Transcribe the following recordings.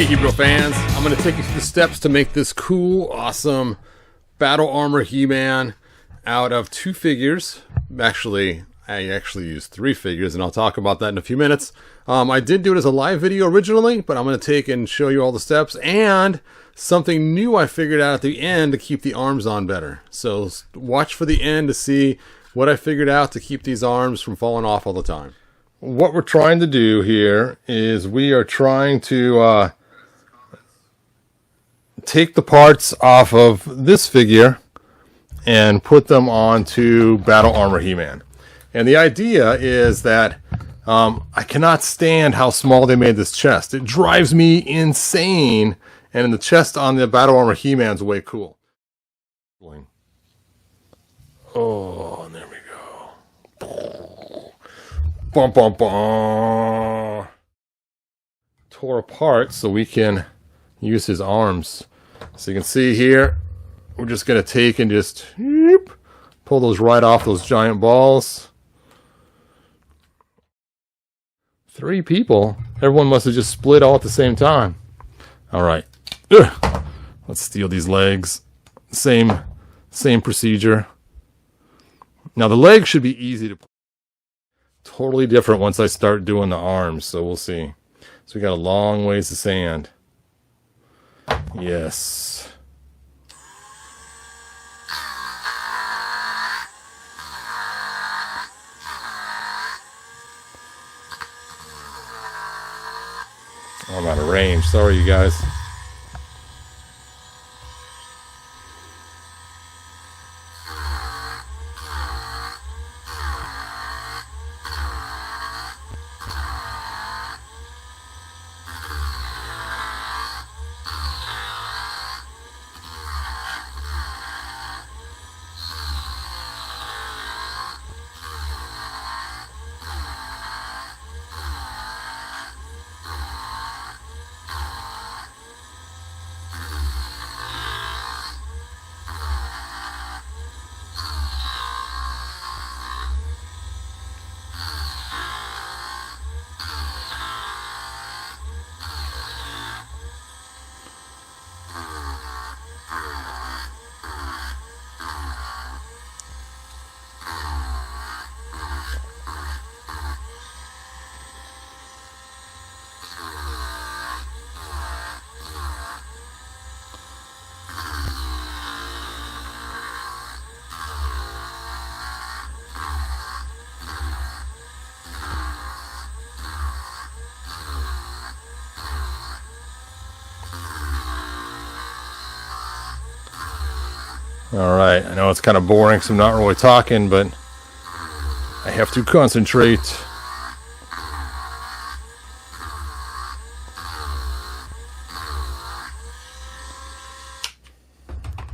Hey Hebrew fans, I'm going to take you through the steps to make this cool, awesome battle armor He-Man out of 2 figures. Actually, I actually used 3 figures, and I'll talk about that in a few minutes. I did do it as a live video originally, but I'm going to take and show you all the steps and something new I figured out at the end to keep the arms on better. So watch for the end to see what I figured out to keep these arms from falling off all the time. What we're trying to do here is we are trying to take the parts off of this figure and put them onto Battle Armor He-Man. And the idea is that I cannot stand how small they made this chest. It drives me insane. And the chest on the Battle Armor He-Man's way cool. Oh, and there we go. Bum, bum, bum. Tore apart so we can use his arms. So you can see here, we're just going to take and just pull those right off those giant balls. 3 people. Everyone must have just split all at the same time. All right. Ugh. Let's steal these legs. Same procedure. Now the legs should be easy to. Totally different once I start doing the arms. So we'll see. So we got a long ways to sand. Yes. I'm out of range. Sorry, you guys. Alright, I know it's kind of boring because I'm not really talking, but I have to concentrate.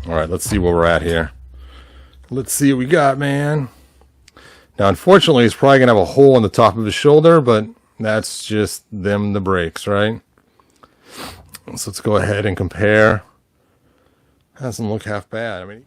Alright, let's see where we're at here. Let's see what we got, man. Now, unfortunately, he's probably going to have a hole in the top of his shoulder, but that's just the brakes, right? So let's go ahead and compare. Doesn't look half bad. I mean,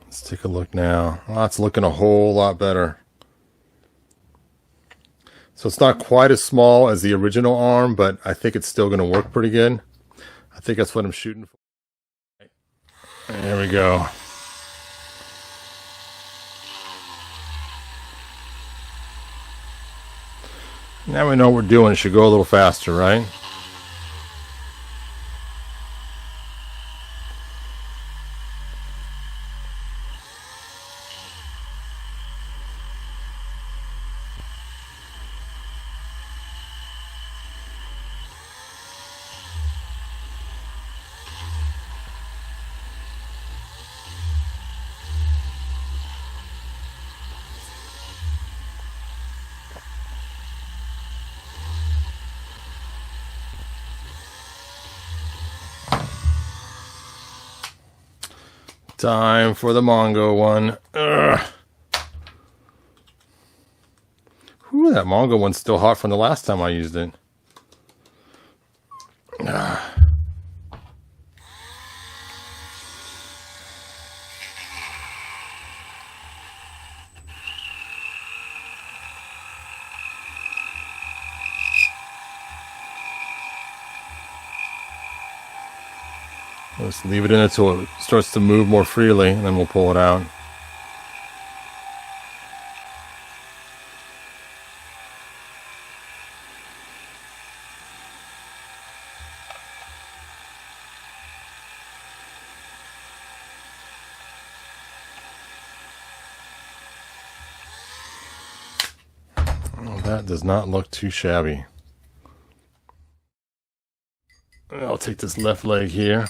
let's take a look now. Oh, it's looking a whole lot better. So it's not quite as small as the original arm, but I think it's still going to work pretty good. I think that's what I'm shooting for. There we go. Now we know what we're doing. It should go a little faster, right? Time for the Mongo one. Ugh. Whew, that Mongo one's still hot from the last time I used it. Ugh. Let's leave it in until it starts to move more freely, and then we'll pull it out. Oh, that does not look too shabby. I'll take this left leg here.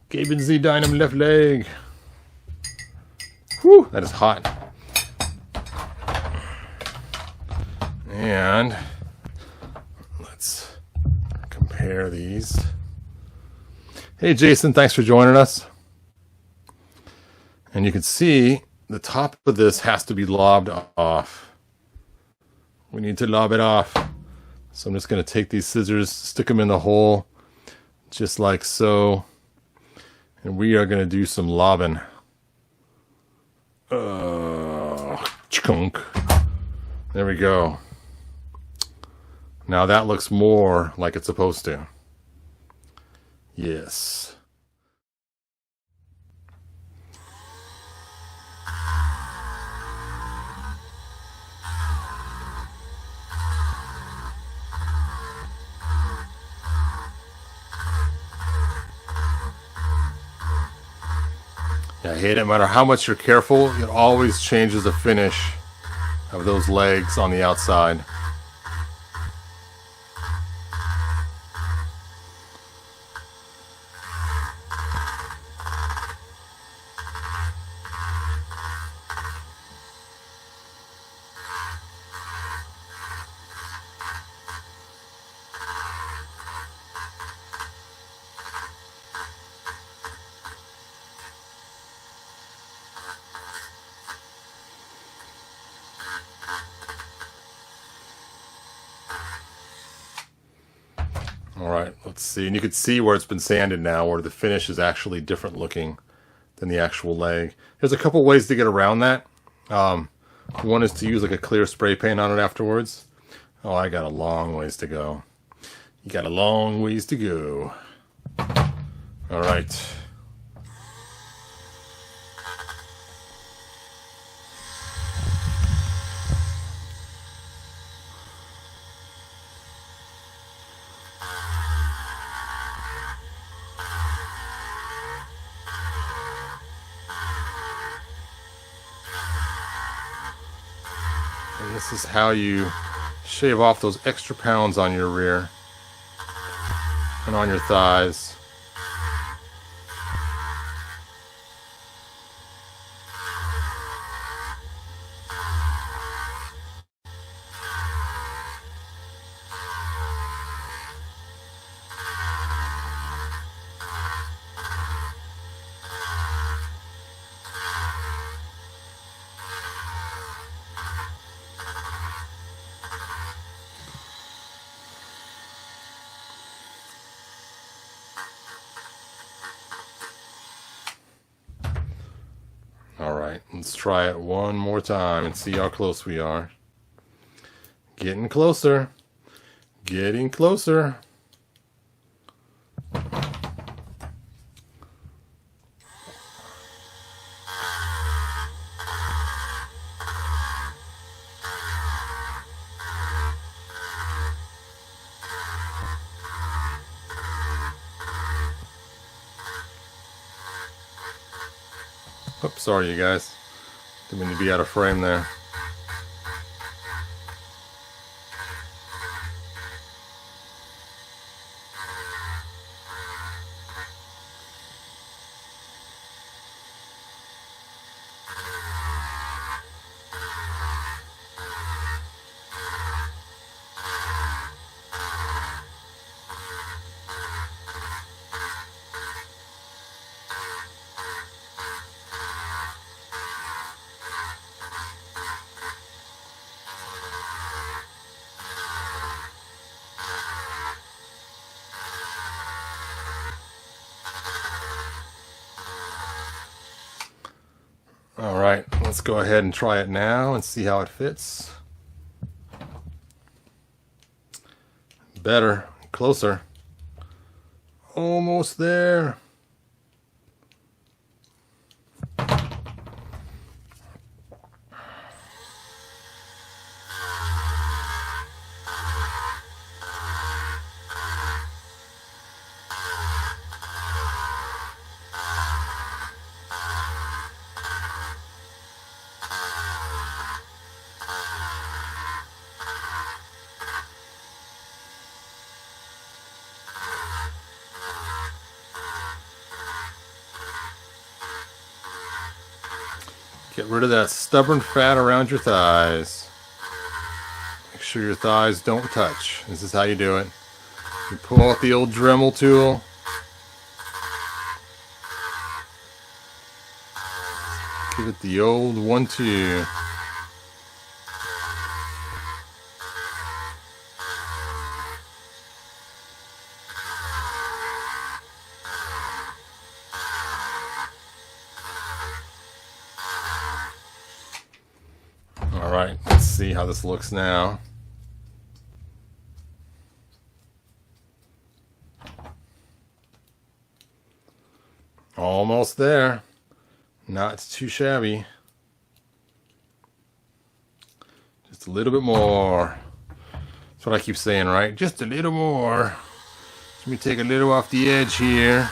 Geben Sie deinem left leg. Whew, that is hot. And let's compare these. Hey Jason, thanks for joining us. And you can see the top of this has to be lobbed off. We need to lob it off. So I'm just going to take these scissors, stick them in the hole, just like so. And we are going to do some lobbing. Chunk. There we go. Now that looks more like it's supposed to. Yes. I hate it. No matter how much you're careful, it always changes the finish of those legs on the outside. All right, let's see. And you can see where it's been sanded now, where the finish is actually different looking than the actual leg. There's a couple ways to get around that. One is to use like a clear spray paint on it afterwards. Oh, I got a long ways to go. You got a long ways to go. All right. And this is how you shave off those extra pounds on your rear and on your thighs. All right, let's try it one more time and see how close we are. Getting closer. Getting closer. Oops, sorry you guys. Didn't mean to be out of frame there. Alright, let's go ahead and try it now and see how it fits. Better, closer. Almost there. Get rid of that stubborn fat around your thighs. Make sure your thighs don't touch. This is how you do it. You pull out the old Dremel tool. Give it the old 1-2. Alright, let's see how this looks now. Almost there. Not too shabby. Just a little bit more. That's what I keep saying, right? Just a little more. Let me take a little off the edge here.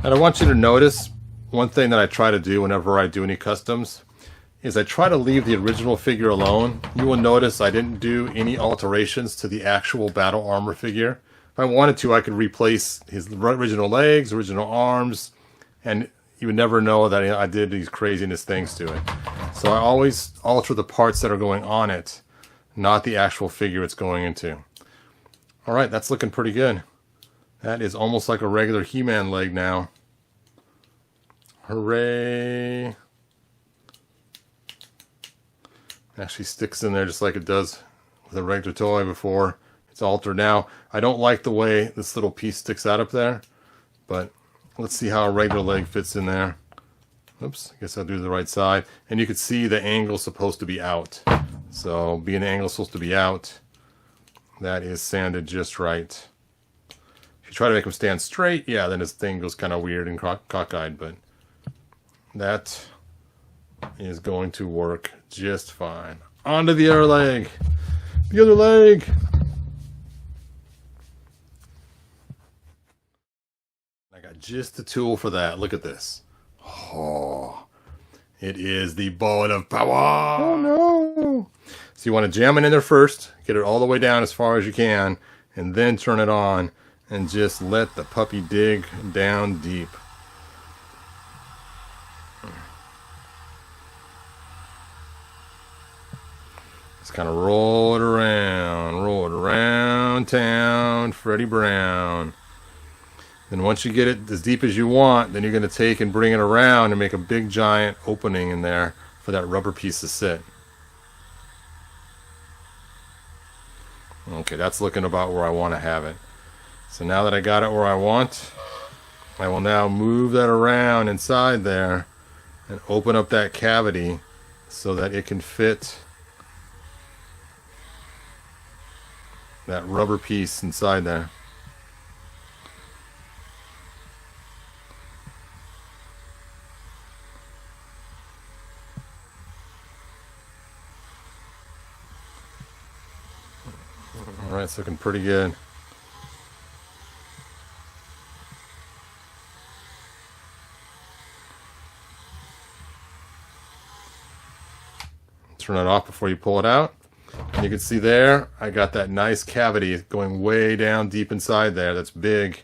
And I want you to notice one thing that I try to do whenever I do any customs is I try to leave the original figure alone. You will notice I didn't do any alterations to the actual battle armor figure. If I wanted to, I could replace his original legs, original arms, and you would never know that I did these craziness things to it. So I always alter the parts that are going on it, not the actual figure it's going into. Alright, that's looking pretty good. That is almost like a regular He-Man leg now. Hooray! Actually sticks in there just like it does with a regular toy before it's altered. Now, I don't like the way this little piece sticks out up there, but let's see how a regular leg fits in there. Oops, I guess I'll do the right side. And you can see the angle's supposed to be out. So, being the angle's supposed to be out, that is sanded just right. If you try to make them stand straight, yeah, then this thing goes kind of weird and cockeyed, but that is going to work just fine. Onto the other leg. The other leg. I got just the tool for that. Look at this. Oh, it is the bullet of power. Oh no. So you want to jam it in there first. Get it all the way down as far as you can. And then turn it on. And just let the puppy dig down deep. Just kind of roll it around town, Freddie Brown. Then once you get it as deep as you want, then you're going to take and bring it around and make a big giant opening in there for that rubber piece to sit. Okay, that's looking about where I want to have it. So now that I got it where I want, I will now move that around inside there and open up that cavity so that it can fit that rubber piece inside there. Alright, it's looking pretty good. Turn it off before you pull it out. And you can see there, I got that nice cavity going way down deep inside there. That's big.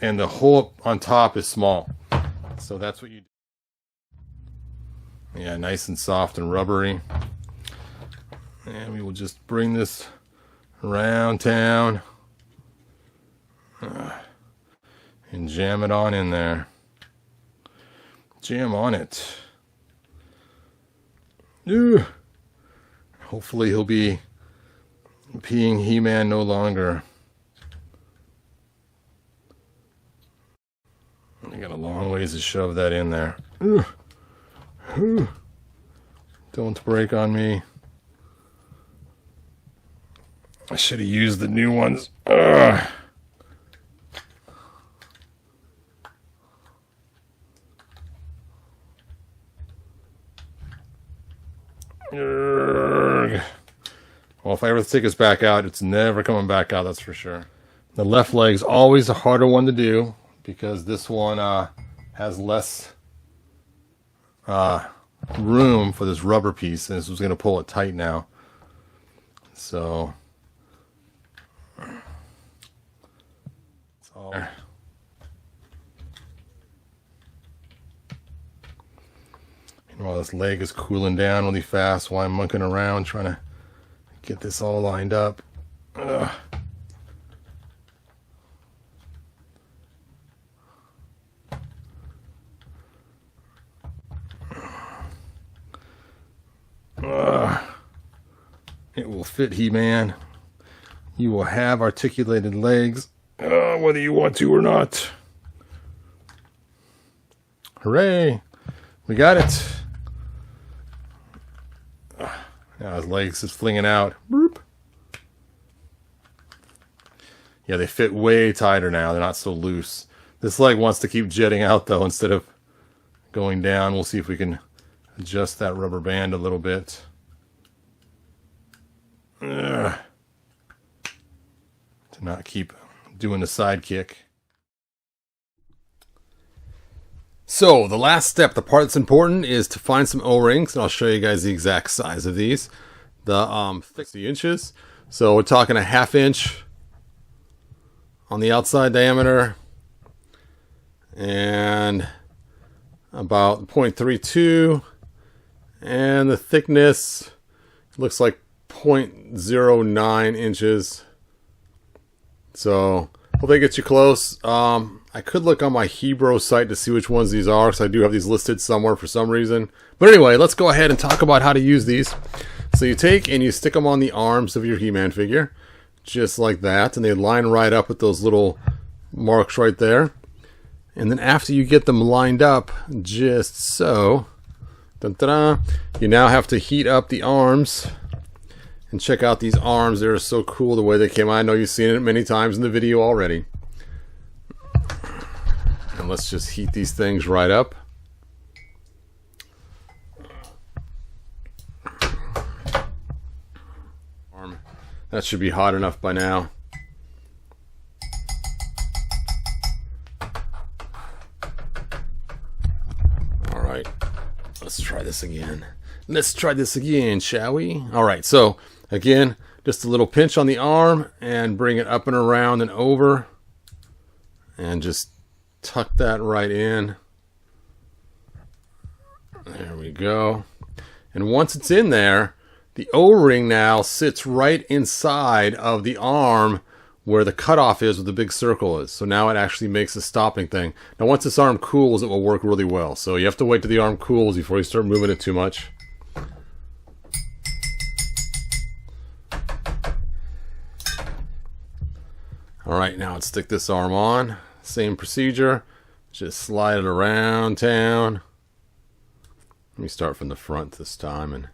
And the hole on top is small. So that's what you do. Yeah, nice and soft and rubbery. And we will just bring this around town and jam it on in there. Jam on it. Ooh. Hopefully he'll be peeing He-Man no longer. I got a long ways to shove that in there. Ooh. Ooh. Don't break on me. I should have used the new ones. Ugh. Well, if I ever take this back out, it's never coming back out, that's for sure. The left leg's always a harder one to do because this one has less room for this rubber piece, and this was going to pull it tight now. So it's all. And while this leg is cooling down really fast, while I'm monkeying around trying to get this all lined up. Ugh. It will fit, He-Man. You will have articulated legs, whether you want to or not. Hooray! We got it. Now his legs is flinging out. Boop. Yeah, they fit way tighter now. They're not so loose. This leg wants to keep jetting out, though, instead of going down. We'll see if we can adjust that rubber band a little bit. Ugh. To not keep doing the side kick. So the last step, the part that's important, is to find some O-rings, and I'll show you guys the exact size of these. The 60 inches. So we're talking a 1/2 inch on the outside diameter, and about 0.32, and the thickness looks like 0.09 inches. So hopefully it gets you close. I could look on my Hebrew site to see which ones these are, because I do have these listed somewhere for some reason. But anyway, let's go ahead and talk about how to use these. So you take and you stick them on the arms of your He-Man figure, just like that, and they line right up with those little marks right there. And then after you get them lined up, just so, dun-dun-dun, you now have to heat up the arms. And check out these arms. They're so cool the way they came out. I know you've seen it many times in the video already. And let's just heat these things right up. That should be hot enough by now. All right, let's try this again. Let's try this again, shall we? All right, so again, just a little pinch on the arm and bring it up and around and over. And just tuck that right in. There we go. And once it's in there, the O-ring now sits right inside of the arm where the cutoff is, where the big circle is. So now it actually makes a stopping thing. Now once this arm cools, it will work really well. So you have to wait till the arm cools before you start moving it too much. Alright, now let's stick this arm on. Same procedure. Just slide it around town. Let me start from the front this time and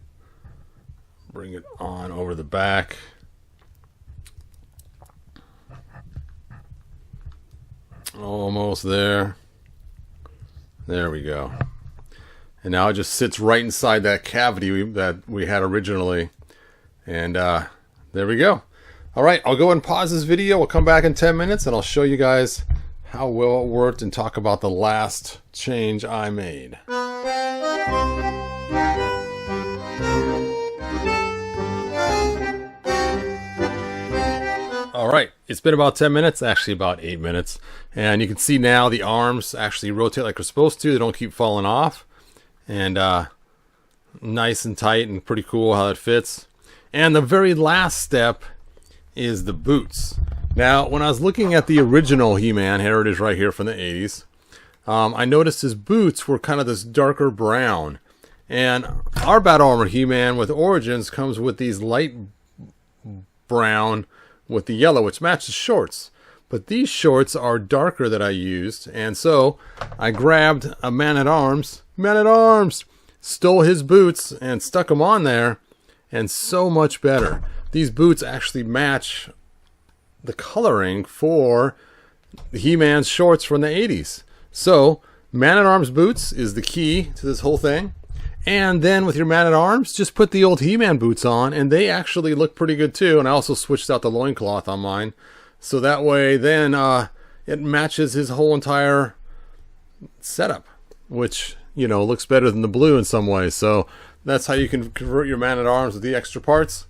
bring it on over the back. Almost there. There we go. And now it just sits right inside that cavity that we had originally. And there we go. Alright, I'll go ahead and pause this video. We'll come back in 10 minutes and I'll show you guys how well it worked and talk about the last change I made. Alright, it's been about 10 minutes, actually about 8 minutes. And you can see now the arms actually rotate like they're supposed to. They don't keep falling off. And nice and tight and pretty cool how it fits. And the very last step is the boots. Now, when I was looking at the original He-Man, here it is right here from the 80s, I noticed his boots were kind of this darker brown. And our Battle Armor He-Man with Origins comes with these light brown with the yellow, which matches shorts. But these shorts are darker that I used, and so I grabbed a Man-at-Arms, stole his boots and stuck them on there, and so much better. These boots actually match the coloring for He-Man's shorts from the 80s. So, Man-at-Arms boots is the key to this whole thing. And then with your Man-at-Arms, just put the old He-Man boots on, and they actually look pretty good too. And I also switched out the loincloth on mine. So that way then it matches his whole entire setup, which, you know, looks better than the blue in some ways. So that's how you can convert your Man-at-Arms with the extra parts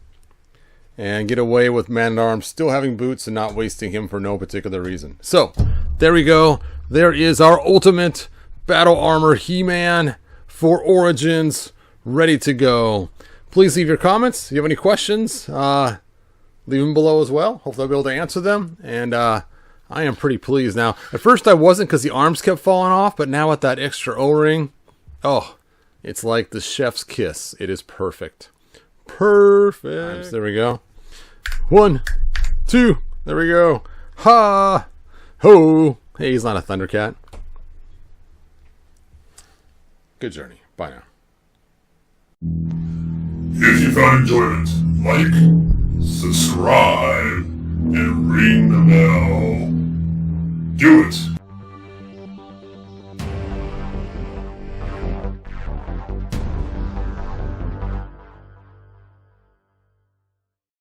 and get away with Man-at-Arms still having boots and not wasting him for no particular reason. So there we go. There is our ultimate Battle Armor He-Man for Origins, ready to go. Please leave your comments. If you have any questions, leave them below as well. Hopefully I'll be able to answer them. And I am pretty pleased now. At first I wasn't because the arms kept falling off, but now with that extra O-ring, oh, it's like the chef's kiss. It is perfect. Perfect. There we go. 1, 2, there we go. Ha! Ho! Hey, he's not a Thundercat. Good journey. Bye now. If you found enjoyment, like, subscribe, and ring the bell. Do it!